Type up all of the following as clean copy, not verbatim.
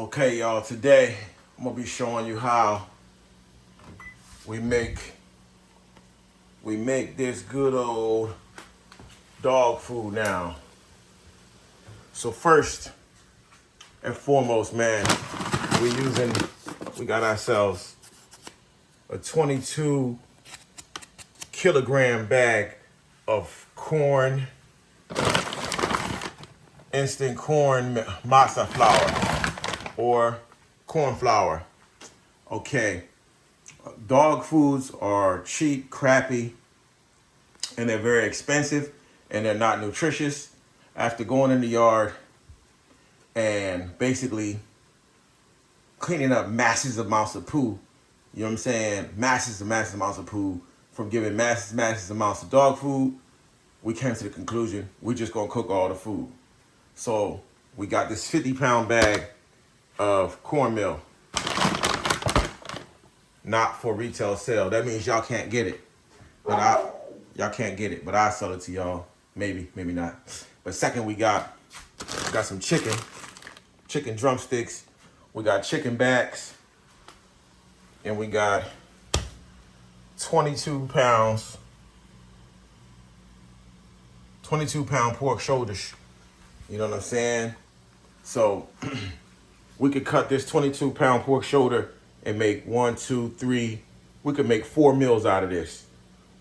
Okay, y'all, today I'm gonna be showing you how we make this good old dog food now. So first and foremost, man, we got ourselves a 22 kilogram bag of corn, instant corn masa flour or corn flour. Okay, dog foods are cheap, crappy, and they're very expensive, and they're not nutritious. After going in the yard and basically cleaning up massive amounts of poo, you know what I'm saying? Massive amounts of poo from giving massive amounts of dog food, we came to the conclusion we're just gonna cook all the food. So we got this 50-pound bag of cornmeal, not for retail sale. That means y'all can't get it, but y'all can't get it, but I'll sell it to y'all. Maybe not. But second, we got some chicken drumsticks. We got chicken backs, and we got 22 pound pork shoulders. You know what I'm saying? So we could cut this 22-pound pork shoulder and make 1, 2, 3. We could make 4 meals out of this,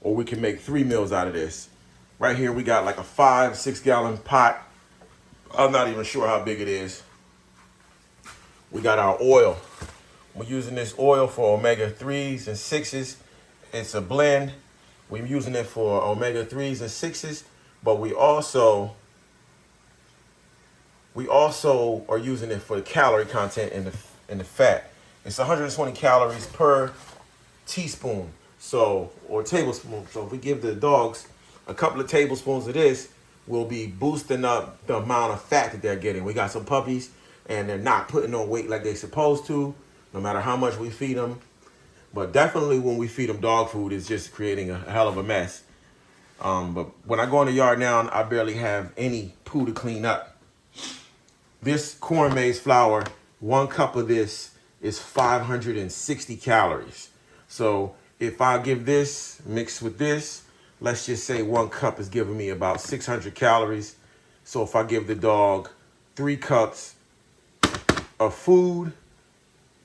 or we can make 3 meals out of this. Right here, we got like a 5-6 gallon pot. I'm not even sure how big it is. We got our oil. We're using this oil for omega-3s and 6s. It's a blend. We're using it for omega-3s and 6s, but we also are using it for the calorie content in the fat. It's 120 calories per teaspoon, or tablespoon. So if we give the dogs a couple of tablespoons of this, we'll be boosting up the amount of fat that they're getting. We got some puppies, and they're not putting on weight like they're supposed to, no matter how much we feed them. But definitely when we feed them dog food, it's just creating a hell of a mess. But when I go in the yard now, I barely have any poo to clean up. This corn maize flour, 1 cup of this is 560 calories. So if I give this mixed with this, let's just say 1 cup is giving me about 600 calories. So if I give the dog 3 cups of food,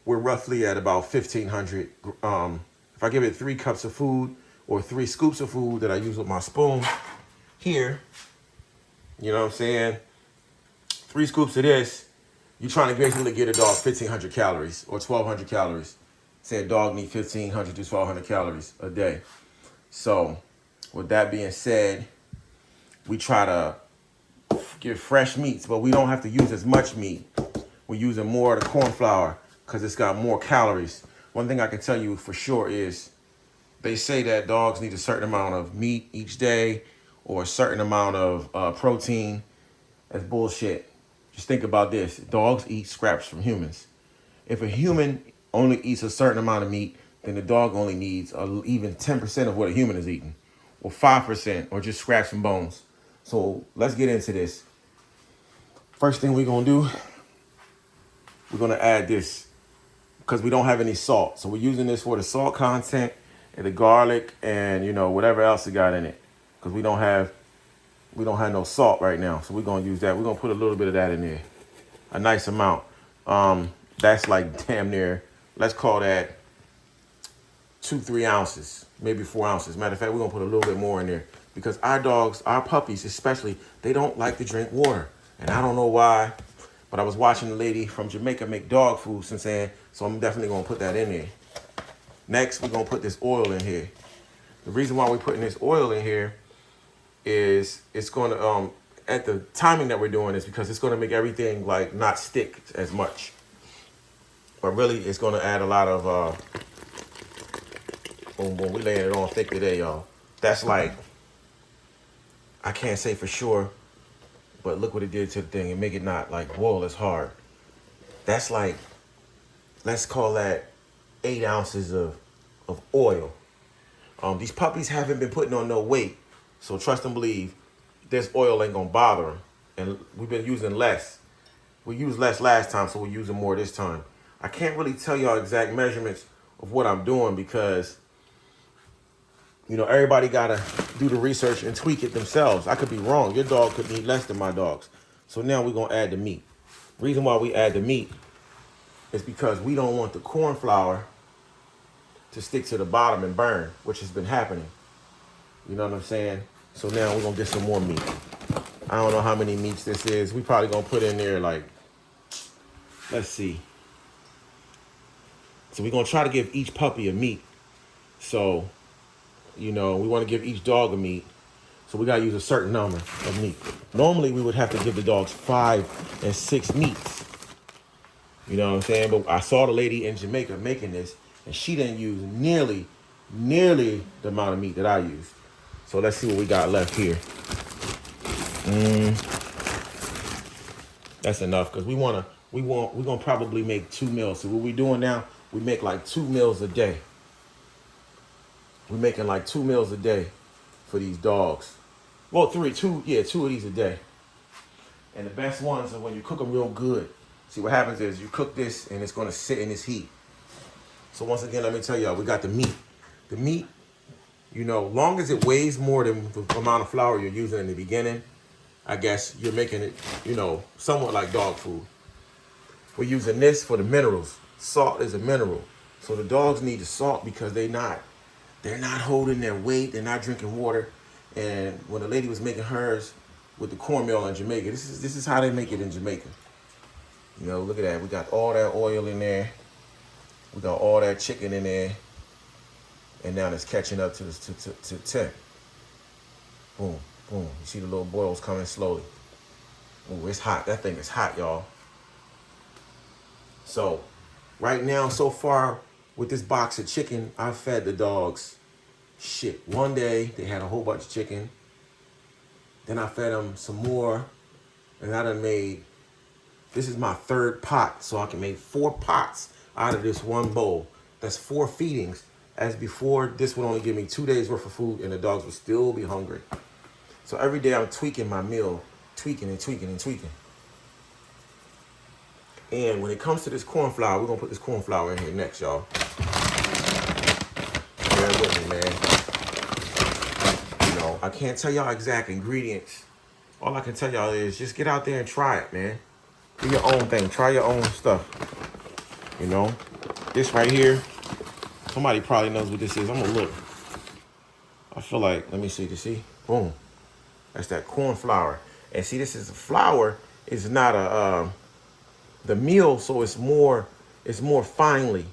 we're roughly at about 1,500. If I give it 3 cups of food or 3 scoops of food that I use with my spoon here, you know what I'm saying? 3 scoops of this, you're trying to basically get a dog 1,500 calories or 1,200 calories. Say a dog needs 1,500 to 1,200 calories a day. So with that being said, we try to give fresh meats, but we don't have to use as much meat. We're using more of the corn flour because it's got more calories. One thing I can tell you for sure is they say that dogs need a certain amount of meat each day or a certain amount of protein. That's bullshit. Just think about this. Dogs eat scraps from humans. If a human only eats a certain amount of meat, then the dog only needs even 10% of what a human is eating, or 5%, or just scraps and bones. So let's get into this. First thing we're gonna do, we're gonna add this because we don't have any salt. So we're using this for the salt content and the garlic and whatever else it got in it, because we don't have no salt right now. So we're gonna use that. We're gonna put a little bit of that in there, a nice amount. That's like damn near, let's call that 2-3 ounces, maybe 4 ounces. Matter of fact, we're gonna put a little bit more in there because our dogs, our puppies especially, they don't like to drink water. And I don't know why, but I was watching a lady from Jamaica make dog food since then, so I'm definitely gonna put that in there. Next, we're gonna put this oil in here. The reason why we're putting this oil in here is it's gonna, at the timing that we're doing this, because it's gonna make everything like not stick as much. But really, it's gonna add a lot of, boom, boom, we laying it on thick today, y'all. That's like, I can't say for sure, but look what it did to the thing and make it not like, whoa, it's hard. That's like, let's call that 8 ounces of oil. These puppies haven't been putting on no weight, so trust and believe, this oil ain't gonna bother them. And we've been using less. We used less last time, so we're using more this time. I can't really tell y'all exact measurements of what I'm doing because, you know, everybody gotta do the research and tweak it themselves. I could be wrong. Your dog could need less than my dog's. So now we're gonna add the meat. Reason why we add the meat is because we don't want the corn flour to stick to the bottom and burn, which has been happening. You know what I'm saying? So now we're gonna get some more meat. I don't know how many meats this is. We probably gonna put in there like, let's see. So we're gonna try to give each puppy a meat. So, you know, we wanna give each dog a meat. So we gotta use a certain number of meat. Normally we would have to give the dogs 5 and 6 meats. You know what I'm saying? But I saw the lady in Jamaica making this, and she didn't use nearly the amount of meat that I used. So let's see what we got left here. That's enough because we're gonna probably make 2 meals. So what we doing now, we make like 2 meals a day. We're making like 2 meals a day for these dogs. Well, 2 of these a day. And the best ones are when you cook them real good. See, what happens is you cook this and it's gonna sit in this heat. So once again, let me tell y'all, we got the meat. The meat, you know, long as it weighs more than the amount of flour you're using in the beginning, I guess you're making it, you know, somewhat like dog food. We're using this for the minerals. Salt is a mineral. So the dogs need the salt because they're not holding their weight, they're not drinking water. And when the lady was making hers with the cornmeal in Jamaica, this is how they make it in Jamaica. You know, look at that. We got all that oil in there. We got all that chicken in there. And now it's catching up to 10. Boom, boom. You see the little boils coming slowly. Oh, it's hot. That thing is hot, y'all. So, right now, so far, with this box of chicken, I fed the dogs shit. One day, they had a whole bunch of chicken. Then I fed them some more. And I done made, this is my 3rd pot. So I can make 4 pots out of this one bowl. That's 4 feedings. As before, this would only give me 2 days worth of food and the dogs would still be hungry. So every day I'm tweaking my meal, tweaking and tweaking and tweaking. And when it comes to this corn flour, we're gonna put this corn flour in here next, y'all. Bear with me, man. You know, I can't tell y'all exact ingredients. All I can tell y'all is just get out there and try it, man. Do your own thing, try your own stuff. You know, this right here, somebody probably knows what this is. I'm gonna look. I feel like, let me see, boom. That's that corn flour. And see, this is flour, it's not the meal, so it's more finely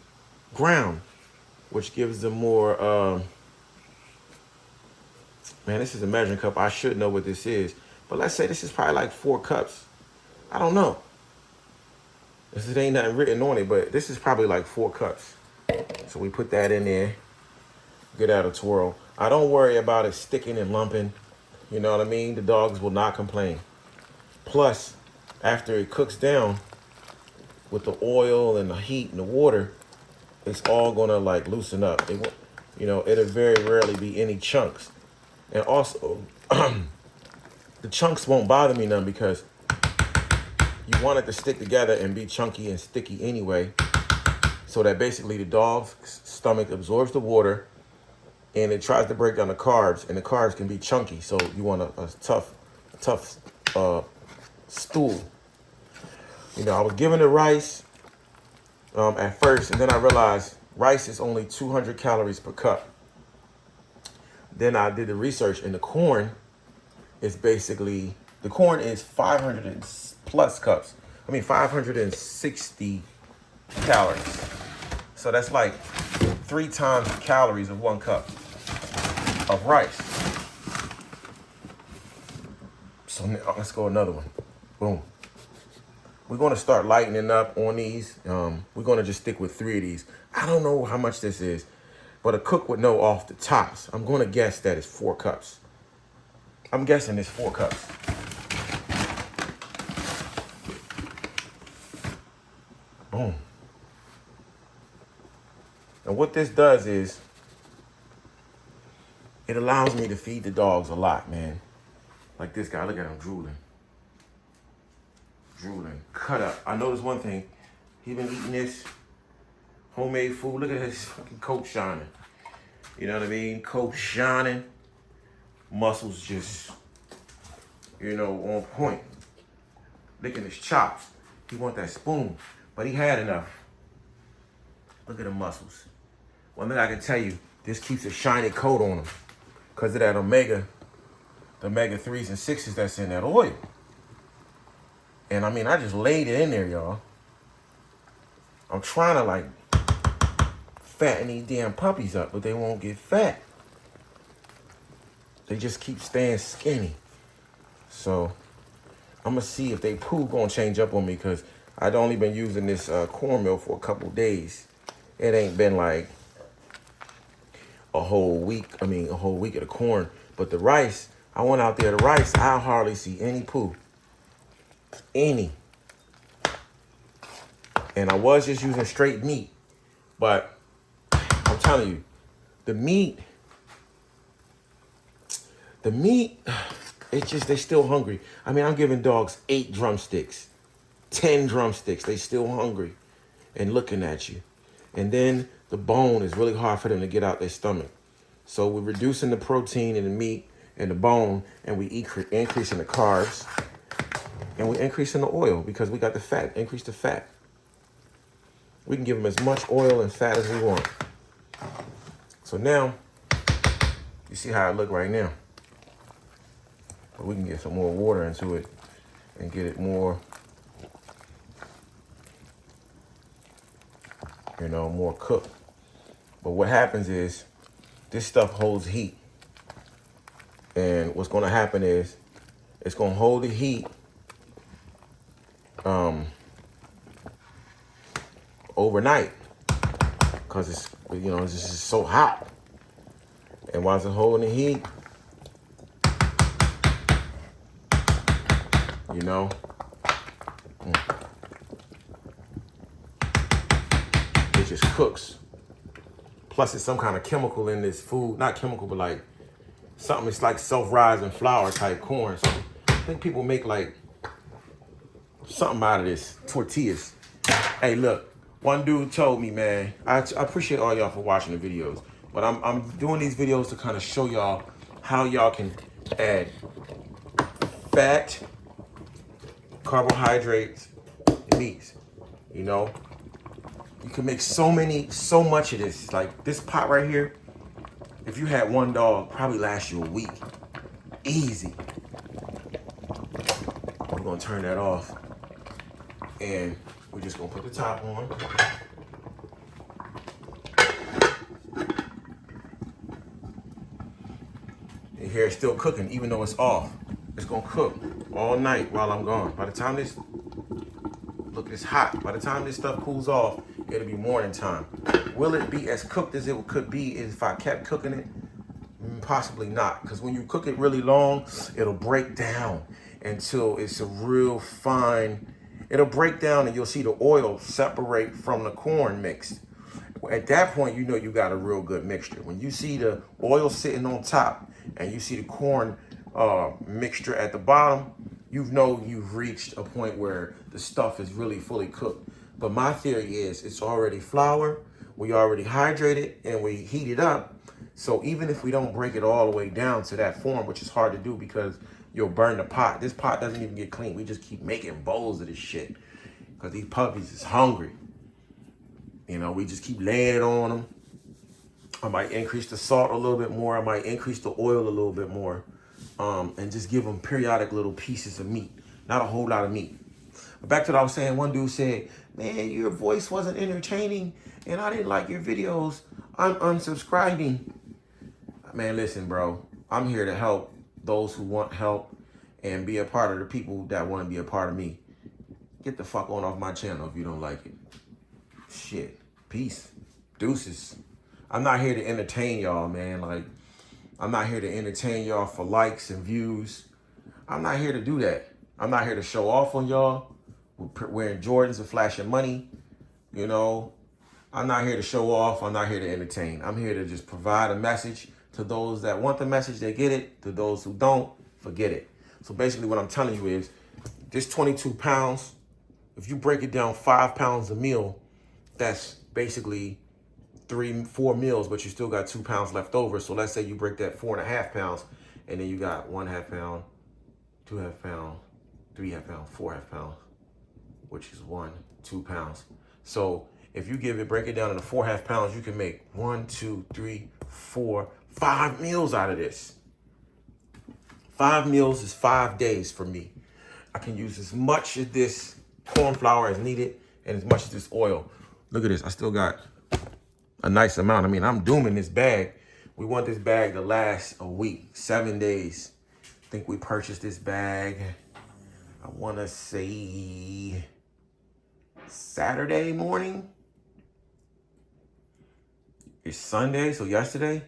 ground, which gives them more, man, this is a measuring cup. I should know what this is. But let's say this is probably like 4 cups. I don't know. This ain't nothing written on it, but this is probably like 4 cups. So we put that in there, get out a twirl. I don't worry about it sticking and lumping. You know what I mean? The dogs will not complain. Plus, after it cooks down with the oil and the heat and the water, it's all gonna like loosen up. It won't, you know, it'll very rarely be any chunks. And also, the chunks won't bother me none because you want it to stick together and be chunky and sticky anyway. So that basically the dog's stomach absorbs the water and it tries to break down the carbs, and the carbs can be chunky. So you want a tough stool. You know, I was given the rice at first, and then I realized rice is only 200 calories per cup. Then I did the research, and the corn is 500 and plus cups. 560 calories. So that's like 3 times the calories of 1 cup of rice. So now let's go another one. Boom. We're going to start lightening up on these. We're going to just stick with 3 of these. I don't know how much this is, but a cook would know off the tops. I'm going to guess that it's 4 cups. I'm guessing it's 4 cups. Boom. And what this does is it allows me to feed the dogs a lot, man. Like this guy, look at him drooling. drooling. Cut up. I noticed one thing. He been eating this homemade food. Look at his fucking coat shining. You know what I mean? Coat shining. Muscles just, you know, on point. Licking his chops. He want that spoon, but he had enough. Look at the muscles. One thing I can tell you, this keeps a shiny coat on him because of that omega, the omega 3s and 6s that's in that oil. And I mean, I just laid it in there, y'all. I'm trying to like fatten these damn puppies up, but they won't get fat. They just keep staying skinny. So I'm gonna see if they poo gonna change up on me, because I'd only been using this cornmeal for a couple days. It ain't been like a whole week. I mean, a whole week of the corn. But the rice, I went out there, the rice, I hardly see any poo. Any. And I was just using straight meat. But I'm telling you, the meat, it's just, they still hungry. I mean, I'm giving dogs 8 drumsticks, 10 drumsticks. They still hungry and looking at you. And then the bone is really hard for them to get out their stomach. So we're reducing the protein in the meat and the bone, and we increasing the carbs, and we're increasing the oil because we got the fat, increase the fat. We can give them as much oil and fat as we want. So now, you see how it look right now. But we can get some more water into it and get it more, you know, more cooked. But what happens is this stuff holds heat. And what's going to happen is it's going to hold the heat overnight, because it's, you know, it's just so hot. And while it's holding the heat, you know, it just cooks. Plus, it's some kind of chemical in this food. Not chemical, but like something. It's like self-rising flour type corn. So I think people make like something out of this tortillas. Hey, look, one dude told me, man, I appreciate all y'all for watching the videos, but I'm doing these videos to kind of show y'all how y'all can add fat, carbohydrates, meats. You know, you can make so much of this. Like this pot right here, if you had one dog, probably last you a week. Easy. We're gonna turn that off, and we're just gonna put the top on. And here it's still cooking, even though it's off. It's gonna cook all night while I'm gone. By the time this, look, it's hot. By the time this stuff cools off, it'll be morning time. Will it be as cooked as it could be if I kept cooking it? Possibly not, because when you cook it really long, it'll break down until it's a real fine. It'll break down and you'll see the oil separate from the corn mixed. At that point, you know you got a real good mixture. When you see the oil sitting on top and you see the corn mixture at the bottom, you know you've reached a point where the stuff is really fully cooked. But my theory is it's already flour, we already hydrated, and we heat it up. So even if we don't break it all the way down to that form, which is hard to do because you'll burn the pot. This pot doesn't even get clean. We just keep making bowls of this shit because these puppies is hungry. You know, we just keep laying it on them. I might increase the salt a little bit more. I might increase the oil a little bit more, and just give them periodic little pieces of meat. Not a whole lot of meat. But back to what I was saying, one dude said, man, your voice wasn't entertaining and I didn't like your videos. I'm unsubscribing. Man, listen, bro. I'm here to help those who want help and be a part of the people that want to be a part of me. Get the fuck on off my channel if you don't like it. Shit. Peace. Deuces. I'm not here to entertain y'all, man. Like, I'm not here to entertain y'all for likes and views. I'm not here to do that. I'm not here to show off on y'all. We're wearing Jordans and flashing money. You know, I'm not here to show off. I'm not here to entertain. I'm here to just provide a message to those that want the message, they get it. To those who don't, forget it. So basically what I'm telling you is, This 22 pounds, if you break it down 5 pounds a meal, that's basically 3-4 meals, but you still got 2 pounds left over. So let's say you break that 4.5 pounds, and then you got 1/2 pound, 2/2 pound, 3/2 pound, 4/2 pound, which is 2 pounds. So if you break it down into 4/2 pounds, you can make 1, 2, 3, 4, 5 meals out of this. 5 meals is 5 days for me. I can use as much of this corn flour as needed and as much of this oil. Look at this, I still got a nice amount. I mean, I'm dooming this bag. We want this bag to last a week, 7 days. I think we purchased this bag, I wanna say Saturday morning. It's Sunday, so yesterday.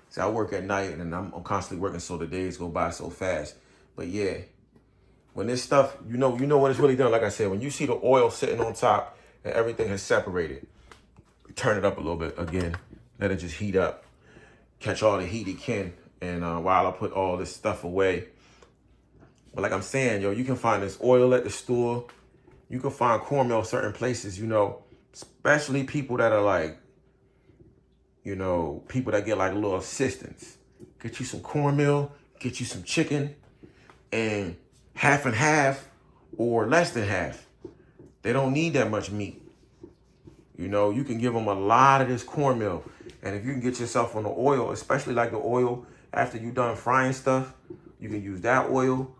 So I work at night and I'm constantly working, so the days go by so fast. But yeah, when this stuff, you know when it's really done. Like I said, when you see the oil sitting on top and everything has separated, turn it up a little bit again. Let it just heat up, catch all the heat it can. And while I put all this stuff away. But like I'm saying, yo, you can find this oil at the store. You can find cornmeal certain places, especially people that are like, people that get like a little assistance. Get you some cornmeal, get you some chicken, and half and half or less than half. They don't need that much meat. You can give them a lot of this cornmeal. And if you can get yourself on the oil, especially like the oil after you're done frying stuff, you can use that oil.